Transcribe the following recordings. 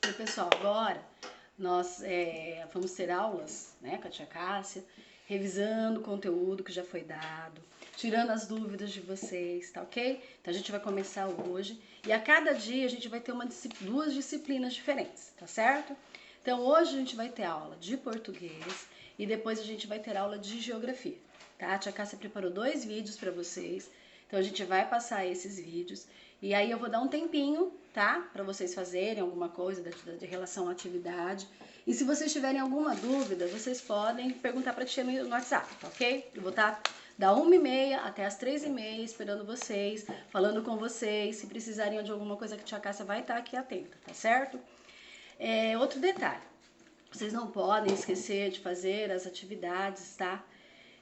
Oi, pessoal, agora nós vamos ter aulas, né, com a tia Cássia, revisando o conteúdo que já foi dado, tirando as dúvidas de vocês, tá ok? Então a gente vai começar hoje e a cada dia a gente vai ter duas disciplinas diferentes, tá certo? Então hoje a gente vai ter aula de português e depois a gente vai ter aula de geografia, tá? A tia Cássia preparou 2 vídeos para vocês, então a gente vai passar esses vídeos e aí eu vou dar um tempinho, tá? Para vocês fazerem alguma coisa de relação à atividade. E se vocês tiverem alguma dúvida, vocês podem perguntar para a tia no WhatsApp, tá ok? Eu vou estar da 1h30 até as 3h30 esperando vocês, falando com vocês. Se precisarem de alguma coisa que a tia Cássia vai estar aqui atenta, tá certo? Outro detalhe, vocês não podem esquecer de fazer as atividades, tá?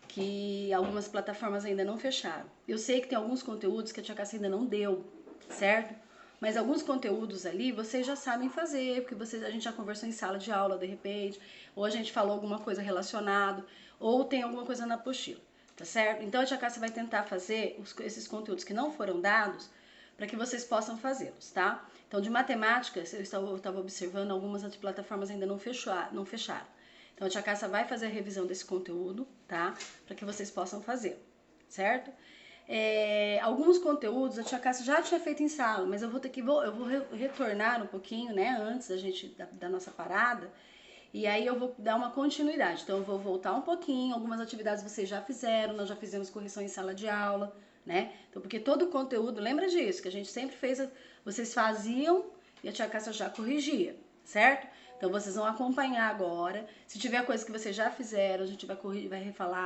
Que algumas plataformas ainda não fecharam. Eu sei que tem alguns conteúdos que a tia Cássia ainda não deu, certo? Mas alguns conteúdos ali vocês já sabem fazer, porque a gente já conversou em sala de aula de repente, ou a gente falou alguma coisa relacionada, ou tem alguma coisa na apostila, tá certo? Então a tia Cássia vai tentar fazer esses conteúdos que não foram dados para que vocês possam fazê-los, tá? Então de matemática, eu estava observando, algumas plataformas ainda não fecharam. Então a tia Cássia vai fazer a revisão desse conteúdo, tá? Para que vocês possam fazer, certo? Alguns conteúdos a tia Cássia já tinha feito em sala, mas eu vou retornar um pouquinho, né, antes da nossa parada, e aí eu vou dar uma continuidade. Então eu vou voltar um pouquinho, algumas atividades vocês já fizeram, nós já fizemos correção em sala de aula, né? Então porque todo o conteúdo, lembra disso, que a gente sempre fez, vocês faziam e a tia Cássia já corrigia, certo? Então vocês vão acompanhar agora. Se tiver coisa que vocês já fizeram, a gente vai corrigir, vai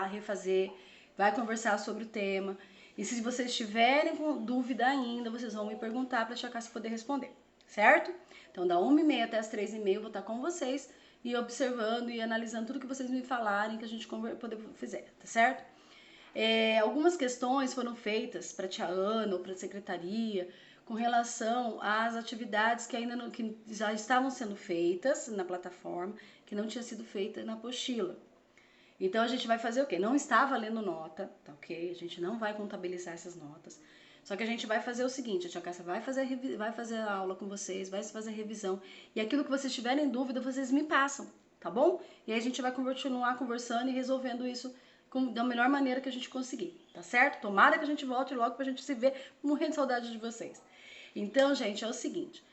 refazer, vai conversar sobre o tema. E se vocês tiverem com dúvida ainda, vocês vão me perguntar para a tia Cássia poder responder, certo? Então, da 1h30 até as 3h30 eu vou estar com vocês e observando e analisando tudo que vocês me falarem que a gente poder fazer, tá certo? Algumas questões foram feitas para a tia Ana ou para a secretaria com relação às atividades que ainda que já estavam sendo feitas na plataforma, que não tinha sido feita na apostila. Então a gente vai fazer o quê? Não está valendo nota, tá ok? A gente não vai contabilizar essas notas. Só que a gente vai fazer o seguinte, a tia Cássia vai fazer a aula com vocês, vai fazer a revisão. E aquilo que vocês tiverem dúvida, vocês me passam, tá bom? E aí a gente vai continuar conversando e resolvendo isso da melhor maneira que a gente conseguir, tá certo? Tomara que a gente volte logo pra gente se ver, morrendo de saudade de vocês. Então, gente, é o seguinte.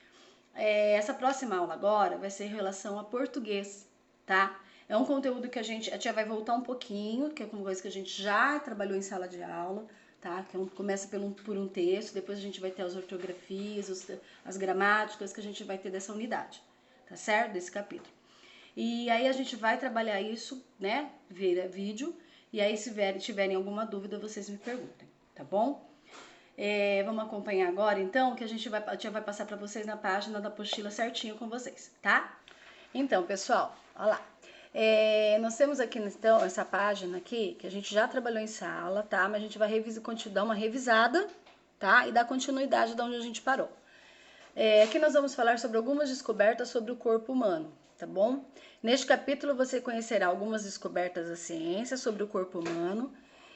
Essa próxima aula agora vai ser em relação a português, tá? É um conteúdo que a tia vai voltar um pouquinho, que é uma coisa que a gente já trabalhou em sala de aula, tá? Que começa por um texto, depois a gente vai ter as ortografias, as gramáticas que a gente vai ter dessa unidade, tá certo? Desse capítulo. E aí a gente vai trabalhar isso, né? Vira vídeo, e aí se tiverem alguma dúvida, vocês me perguntem, tá bom? Vamos acompanhar agora, então, que a tia vai passar para vocês na página da apostila certinho com vocês, tá? Então, pessoal, olha lá. Nós temos aqui, então, essa página aqui, que a gente já trabalhou em sala, tá? Mas a gente vai dar uma revisada, tá? E dar continuidade de onde a gente parou. Aqui nós vamos falar sobre algumas descobertas sobre o corpo humano, tá bom? Neste capítulo você conhecerá algumas descobertas da ciência sobre o corpo humano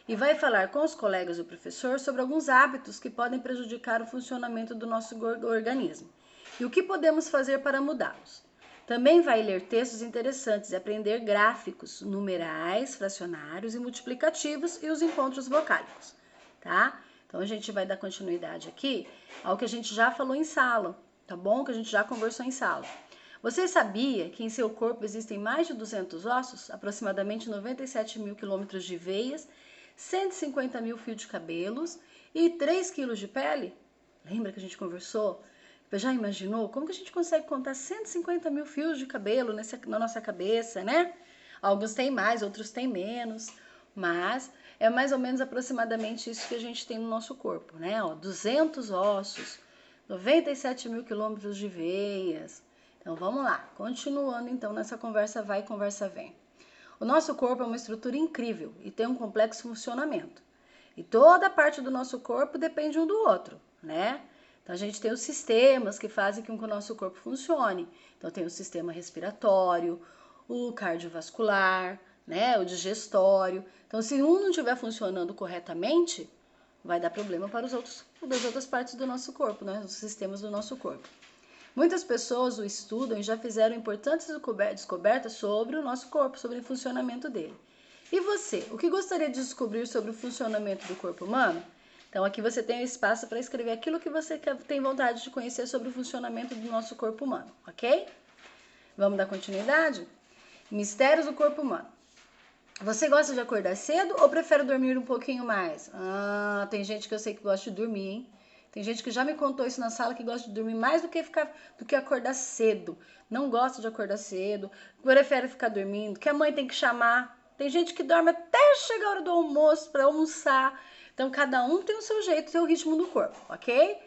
e vai falar com os colegas do professor sobre alguns hábitos que podem prejudicar o funcionamento do nosso organismo e o que podemos fazer para mudá-los. Também vai ler textos interessantes e aprender gráficos, numerais, fracionários e multiplicativos e os encontros vocálicos, tá? Então a gente vai dar continuidade aqui ao que a gente já falou em sala, tá bom? Que a gente já conversou em sala. Você sabia que em seu corpo existem mais de 200 ossos, aproximadamente 97 mil quilômetros de veias, 150 mil fios de cabelos e 3 quilos de pele? Lembra que a gente conversou? Já imaginou como que a gente consegue contar 150 mil fios de cabelo na nossa cabeça, né? Alguns têm mais, outros têm menos, mas é mais ou menos aproximadamente isso que a gente tem no nosso corpo, né? 200 ossos, 97 mil quilômetros de veias. Então vamos lá, continuando então nessa conversa vai, conversa vem. O nosso corpo é uma estrutura incrível e tem um complexo funcionamento. E toda parte do nosso corpo depende um do outro, né? Então, a gente tem os sistemas que fazem com que o nosso corpo funcione. Então, tem o sistema respiratório, o cardiovascular, né, o digestório. Então, se um não estiver funcionando corretamente, vai dar problema para das outras partes do nosso corpo, né, os sistemas do nosso corpo. Muitas pessoas o estudam e já fizeram importantes descobertas sobre o nosso corpo, sobre o funcionamento dele. E você, o que gostaria de descobrir sobre o funcionamento do corpo humano? Então aqui você tem o espaço para escrever aquilo que você tem vontade de conhecer sobre o funcionamento do nosso corpo humano, ok? Vamos dar continuidade? Mistérios do corpo humano. Você gosta de acordar cedo ou prefere dormir um pouquinho mais? Tem gente que eu sei que gosta de dormir, hein? Tem gente que já me contou isso na sala que gosta de dormir mais do que acordar cedo. Não gosta de acordar cedo, prefere ficar dormindo, que a mãe tem que chamar. Tem gente que dorme até chegar a hora do almoço para almoçar. Então cada um tem o seu jeito, o seu ritmo do corpo, ok?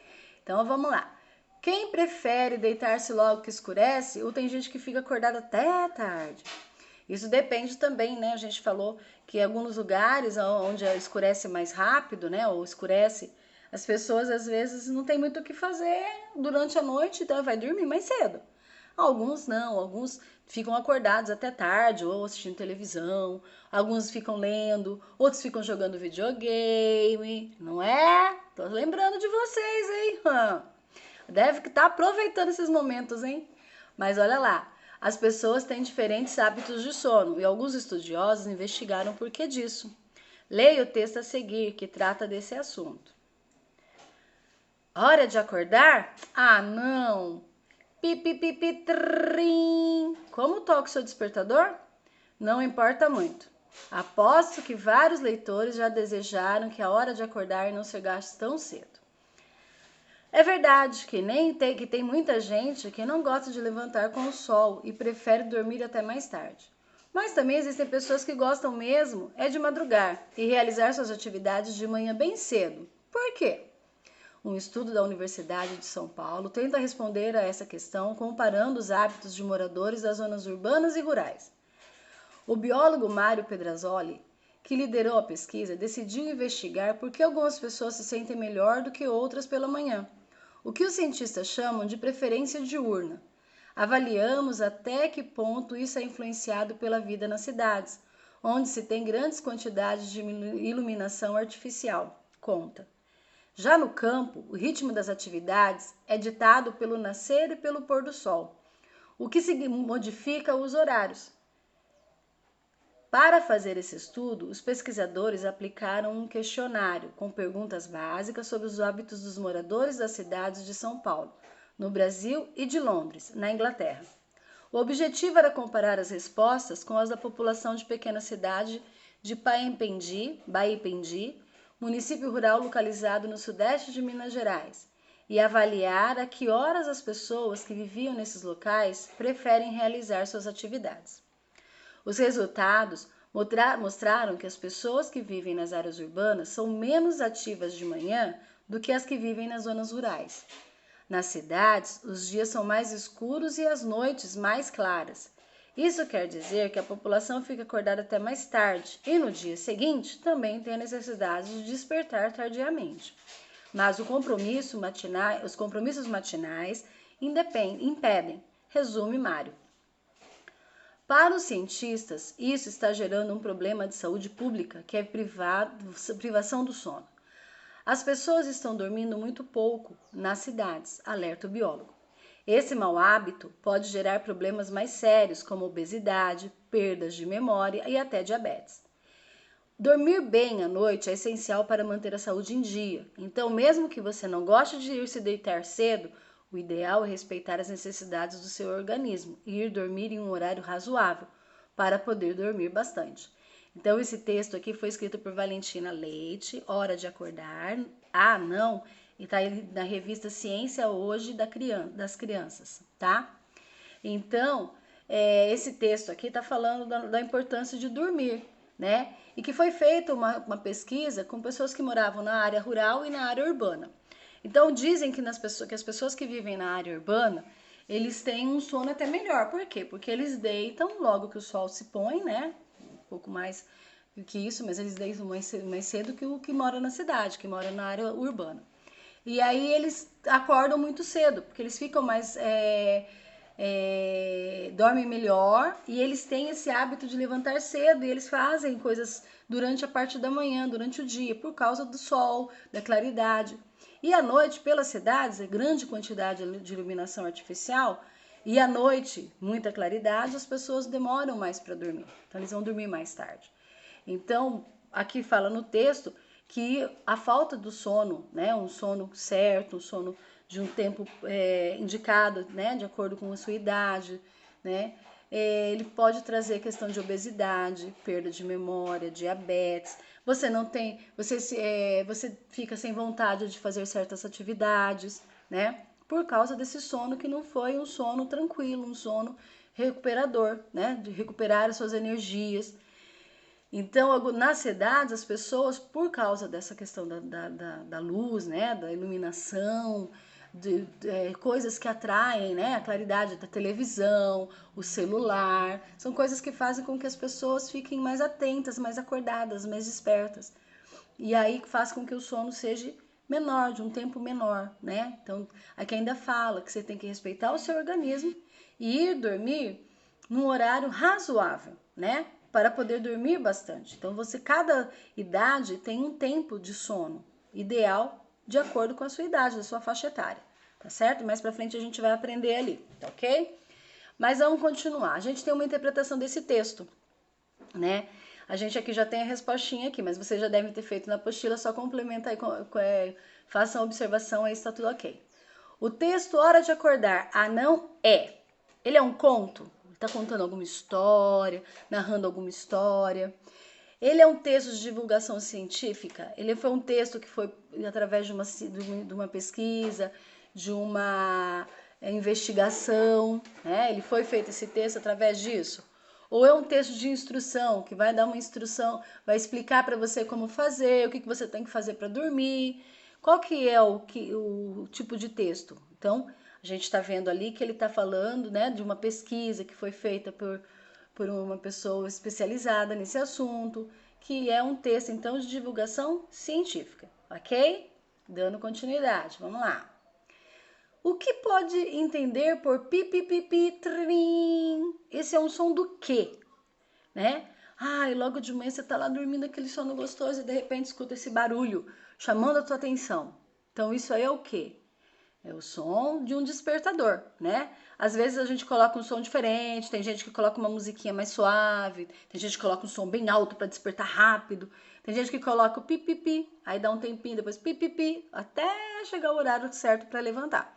Então vamos lá. Quem prefere deitar-se logo que escurece ou tem gente que fica acordada até tarde? Isso depende também, né? A gente falou que em alguns lugares onde escurece mais rápido, né? Ou escurece, as pessoas às vezes não tem muito o que fazer durante a noite, então vai dormir mais cedo. Alguns não, alguns ficam acordados até tarde ou assistindo televisão, alguns ficam lendo, outros ficam jogando videogame, não é? Tô lembrando de vocês, hein? Deve que tá aproveitando esses momentos, hein? Mas olha lá, as pessoas têm diferentes hábitos de sono e alguns estudiosos investigaram o porquê disso. Leia o texto a seguir que trata desse assunto. Hora de acordar? Não! Pipipipitrim! Como toca o seu despertador? Não importa muito. Aposto que vários leitores já desejaram que a hora de acordar não chegasse tão cedo. É verdade que tem muita gente que não gosta de levantar com o sol e prefere dormir até mais tarde. Mas também existem pessoas que gostam mesmo de madrugar e realizar suas atividades de manhã bem cedo. Por quê? Um estudo da Universidade de São Paulo tenta responder a essa questão comparando os hábitos de moradores das zonas urbanas e rurais. O biólogo Mário Pedrazzoli, que liderou a pesquisa, decidiu investigar por que algumas pessoas se sentem melhor do que outras pela manhã, o que os cientistas chamam de preferência diurna. Avaliamos até que ponto isso é influenciado pela vida nas cidades, onde se tem grandes quantidades de iluminação artificial, conta. Já no campo, o ritmo das atividades é ditado pelo nascer e pelo pôr do sol, o que modifica os horários. Para fazer esse estudo, os pesquisadores aplicaram um questionário com perguntas básicas sobre os hábitos dos moradores das cidades de São Paulo, no Brasil, e de Londres, na Inglaterra. O objetivo era comparar as respostas com as da população de pequena cidade de Baipendi, município rural localizado no sudeste de Minas Gerais, e avaliar a que horas as pessoas que viviam nesses locais preferem realizar suas atividades. Os resultados mostraram que as pessoas que vivem nas áreas urbanas são menos ativas de manhã do que as que vivem nas zonas rurais. Nas cidades, os dias são mais escuros e as noites mais claras. Isso quer dizer que a população fica acordada até mais tarde e no dia seguinte também tem a necessidade de despertar tardiamente. Mas os compromissos matinais impedem, resume Mário. Para os cientistas, isso está gerando um problema de saúde pública, que é privação do sono. As pessoas estão dormindo muito pouco nas cidades, alerta o biólogo. Esse mau hábito pode gerar problemas mais sérios, como obesidade, perdas de memória e até diabetes. Dormir bem à noite é essencial para manter a saúde em dia. Então, mesmo que você não goste de ir se deitar cedo, o ideal é respeitar as necessidades do seu organismo e ir dormir em um horário razoável para poder dormir bastante. Então, esse texto aqui foi escrito por Valentina Leite, Hora de Acordar. Não, e está na revista Ciência Hoje das Crianças, tá? Então, esse texto aqui está falando da importância de dormir, né? E que foi feita uma pesquisa com pessoas que moravam na área rural e na área urbana. Então, dizem que as pessoas que vivem na área urbana, eles têm um sono até melhor. Por quê? Porque eles deitam logo que o sol se põe, né? Um pouco mais do que isso, mas eles deitam mais cedo que o que mora na cidade, que mora na área urbana. E aí eles acordam muito cedo, porque eles ficam mais... dormem melhor e eles têm esse hábito de levantar cedo e eles fazem coisas durante a parte da manhã, durante o dia, por causa do sol, da claridade. E à noite, pelas cidades, é grande quantidade de iluminação artificial, e à noite, muita claridade, as pessoas demoram mais para dormir. Então, eles vão dormir mais tarde. Então, aqui fala no texto que a falta do sono, né, um sono certo, um sono de um tempo indicado, né, de acordo com a sua idade, né, ele pode trazer questão de obesidade, perda de memória, diabetes. Você não tem, você fica sem vontade de fazer certas atividades, né, por causa desse sono que não foi um sono tranquilo, um sono recuperador, né, de recuperar as suas energias. Então, nas cidades, as pessoas, por causa dessa questão da luz, né, da iluminação, coisas que atraem, né, a claridade da televisão, o celular, são coisas que fazem com que as pessoas fiquem mais atentas, mais acordadas, mais despertas. E aí faz com que o sono seja menor, de um tempo menor, né? Então, aqui ainda fala que você tem que respeitar o seu organismo e ir dormir num horário razoável, né? Para poder dormir bastante. Então, cada idade tem um tempo de sono ideal de acordo com a sua idade, da sua faixa etária, tá certo? Mais pra frente a gente vai aprender ali, tá ok? Mas vamos continuar. A gente tem uma interpretação desse texto, né? A gente aqui já tem a respostinha aqui, mas vocês já devem ter feito na apostila, só complementa aí, façam a observação aí, está tudo ok. O texto Hora de Acordar, não é. Ele é um conto? Está contando alguma história, narrando alguma história. Ele é um texto de divulgação científica. Ele foi um texto que foi através de uma pesquisa, de uma investigação, né? Ele foi feito esse texto através disso. Ou é um texto de instrução, que vai dar uma instrução, vai explicar para você como fazer, o que você tem que fazer para dormir. Qual que é o tipo de texto? Então, a gente está vendo ali que ele está falando, né, de uma pesquisa que foi feita por uma pessoa especializada nesse assunto, que é um texto, então, de divulgação científica, ok? Dando continuidade, vamos lá. O que pode entender por pipipipi, trim? Esse é um som do quê? Né? E logo de manhã você tá lá dormindo aquele sono gostoso e de repente escuta esse barulho chamando a tua atenção. Então isso aí é o quê? É o som de um despertador, né? Às vezes a gente coloca um som diferente, tem gente que coloca uma musiquinha mais suave, tem gente que coloca um som bem alto para despertar rápido, tem gente que coloca o pipipi, aí dá um tempinho, depois pipipi, até chegar o horário certo para levantar.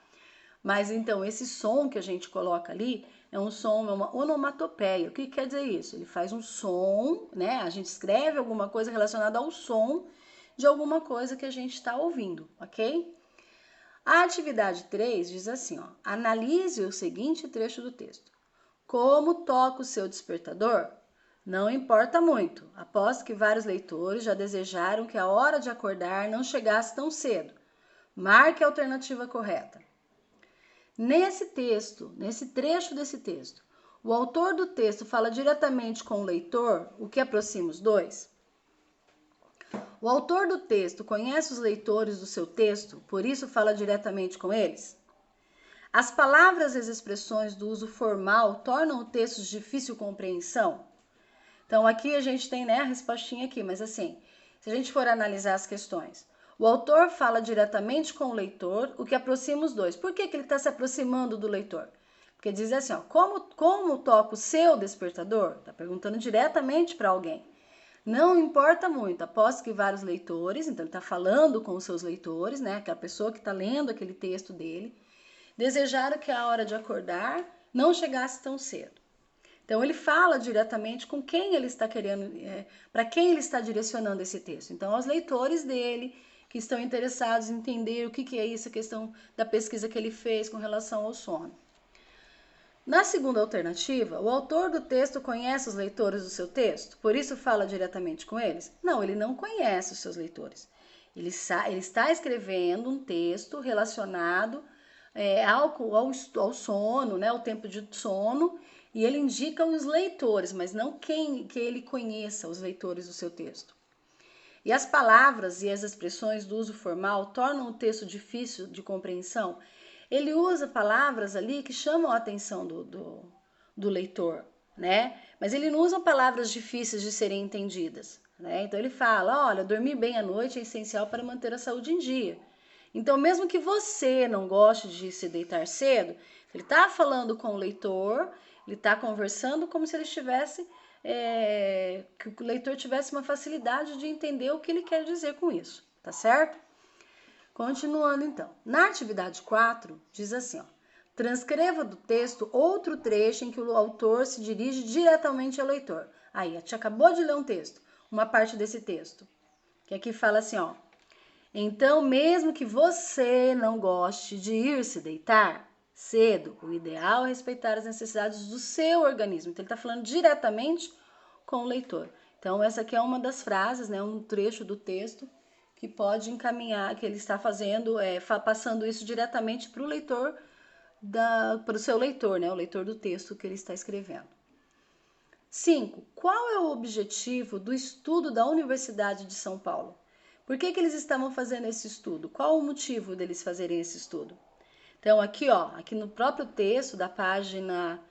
Mas então esse som que a gente coloca ali é um som, é uma onomatopeia. O que quer dizer isso? Ele faz um som, né? A gente escreve alguma coisa relacionada ao som de alguma coisa que a gente está ouvindo, ok? A atividade 3 diz assim, ó, analise o seguinte trecho do texto. Como toca o seu despertador? Não importa muito, após que vários leitores já desejaram que a hora de acordar não chegasse tão cedo. Marque a alternativa correta. Nesse texto, nesse trecho desse texto, o autor do texto fala diretamente com o leitor, o que aproxima os dois? O autor do texto conhece os leitores do seu texto, por isso fala diretamente com eles? As palavras e as expressões do uso formal tornam o texto de difícil compreensão? Então aqui a gente tem, né, a respostinha aqui, mas assim, se a gente for analisar as questões, o autor fala diretamente com o leitor, o que aproxima os dois. Por que ele está se aproximando do leitor? Porque diz assim, ó, como toca o seu despertador? Está perguntando diretamente para alguém. Não importa muito, após que vários leitores, então ele está falando com os seus leitores, né, aquela pessoa que está lendo aquele texto dele, desejaram que a hora de acordar não chegasse tão cedo. Então ele fala diretamente com quem ele está querendo, para quem ele está direcionando esse texto. Então aos leitores dele, que estão interessados em entender o que é isso, a questão da pesquisa que ele fez com relação ao sono. Na segunda alternativa, o autor do texto conhece os leitores do seu texto, por isso fala diretamente com eles? Não, ele não conhece os seus leitores. Ele está escrevendo um texto relacionado ao sono, né, ao tempo de sono, e ele indica os leitores, mas não que ele conheça os leitores do seu texto. E as palavras e as expressões do uso formal tornam o texto difícil de compreensão. Ele usa palavras ali que chamam a atenção do leitor, né? Mas ele não usa palavras difíceis de serem entendidas, né? Então ele fala, olha, dormir bem à noite é essencial para manter a saúde em dia. Então, mesmo que você não goste de se deitar cedo, ele está falando com o leitor, ele está conversando como se ele estivesse, que o leitor tivesse uma facilidade de entender o que ele quer dizer com isso, tá certo? Continuando então. Na atividade 4, diz assim, ó, transcreva do texto outro trecho em que o autor se dirige diretamente ao leitor. Aí, a gente acabou de ler um texto, uma parte desse texto, que aqui fala assim, ó, então, mesmo que você não goste de ir se deitar cedo, o ideal é respeitar as necessidades do seu organismo. Então, ele está falando diretamente com o leitor. Então, essa aqui é uma das frases, né, um trecho do texto que pode encaminhar, que ele está fazendo, passando isso diretamente para o leitor, para o seu leitor, né, o leitor do texto que ele está escrevendo. 5. Qual é o objetivo do estudo da Universidade de São Paulo? Por que eles estavam fazendo esse estudo? Qual o motivo deles fazerem esse estudo? Então, aqui, ó, aqui no próprio texto da página,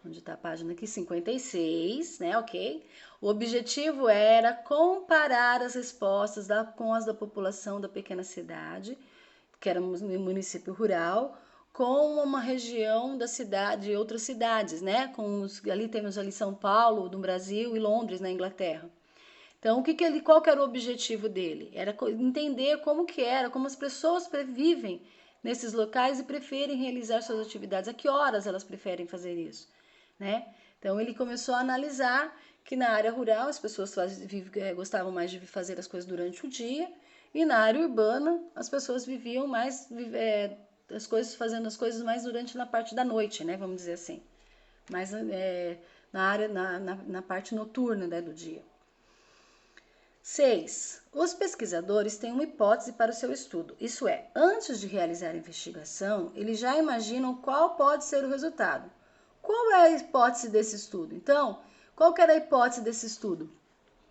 onde está a página aqui, 56, né, ok? O objetivo era comparar as respostas com as da população da pequena cidade, que era um município rural, com uma região da cidade e outras cidades, né? Ali temos ali São Paulo, no Brasil, e Londres, na Inglaterra. Então, qual que era o objetivo dele? Era entender como que era, como as pessoas vivem nesses locais e preferem realizar suas atividades, a que horas elas preferem fazer isso, né? Então, ele começou a analisar que na área rural as pessoas gostavam mais de fazer as coisas durante o dia e na área urbana as pessoas viviam mais, fazendo as coisas mais na parte da noite, né? Vamos dizer assim, mais na parte noturna, né, do dia. 6. Os pesquisadores têm uma hipótese para o seu estudo, isso é, antes de realizar a investigação, eles já imaginam qual pode ser o resultado. Qual é a hipótese desse estudo? Então, qual que era a hipótese desse estudo?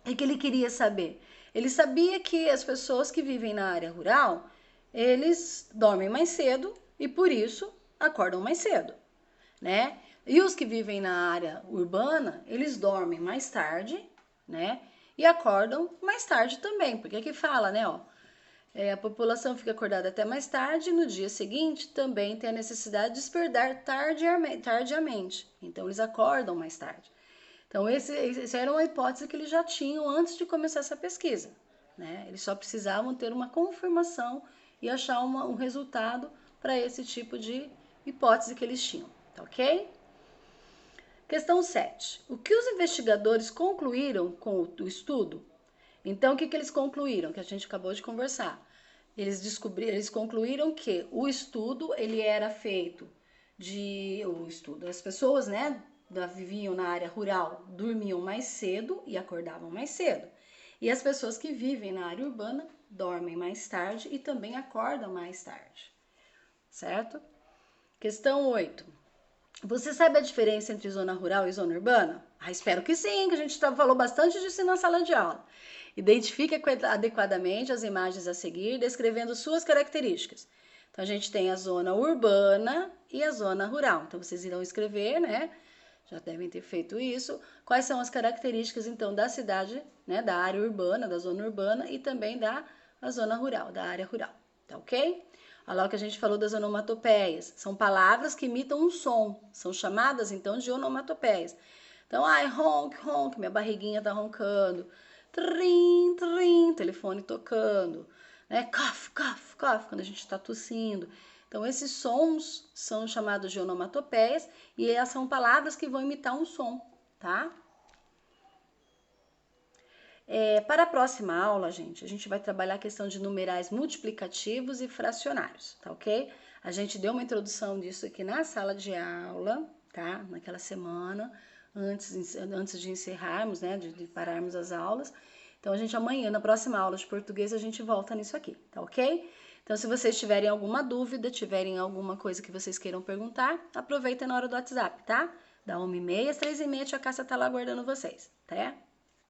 O que ele queria saber? Ele sabia que as pessoas que vivem na área rural, eles dormem mais cedo e por isso acordam mais cedo, né? E os que vivem na área urbana, eles dormem mais tarde, né? E acordam mais tarde também, porque aqui fala, né, ó, a população fica acordada até mais tarde e no dia seguinte também tem a necessidade de despertar tardiamente. Então, eles acordam mais tarde. Então, essa era uma hipótese que eles já tinham antes de começar essa pesquisa, né? Eles só precisavam ter uma confirmação e achar um resultado para esse tipo de hipótese que eles tinham, tá ok? Questão 7. O que os investigadores concluíram com o estudo? Então, o que eles concluíram? Que a gente acabou de conversar. Eles concluíram que o estudo, ele era feito as pessoas, né, viviam na área rural, dormiam mais cedo e acordavam mais cedo. E as pessoas que vivem na área urbana dormem mais tarde e também acordam mais tarde. Certo? Questão 8. Você sabe a diferença entre zona rural e zona urbana? Espero que sim, que a gente falou bastante disso na sala de aula. Identifique adequadamente as imagens a seguir, descrevendo suas características. Então, a gente tem a zona urbana e a zona rural. Então, vocês irão escrever, né? Já devem ter feito isso. Quais são as características, então, da cidade, né? Da área urbana, da zona urbana e também da zona rural, da área rural. Tá ok? Olha lá o que a gente falou das onomatopeias. São palavras que imitam um som. São chamadas, então, de onomatopeias. Então, ronk, ronk, minha barriguinha tá roncando. Trim, trim, telefone tocando. Né? Cough, cough, cough, quando a gente está tossindo. Então, esses sons são chamados de onomatopeias e elas são palavras que vão imitar um som, tá? Para a próxima aula, gente, a gente vai trabalhar a questão de numerais multiplicativos e fracionários, tá ok? A gente deu uma introdução disso aqui na sala de aula, tá? Naquela semana, antes de encerrarmos, né? De pararmos as aulas. Então, a gente amanhã, na próxima aula de português, a gente volta nisso aqui, tá ok? Então, se vocês tiverem alguma dúvida, tiverem alguma coisa que vocês queiram perguntar, aproveitem na hora do WhatsApp, tá? Da 1h30 às 3h30, a Cássia tá lá aguardando vocês, tá?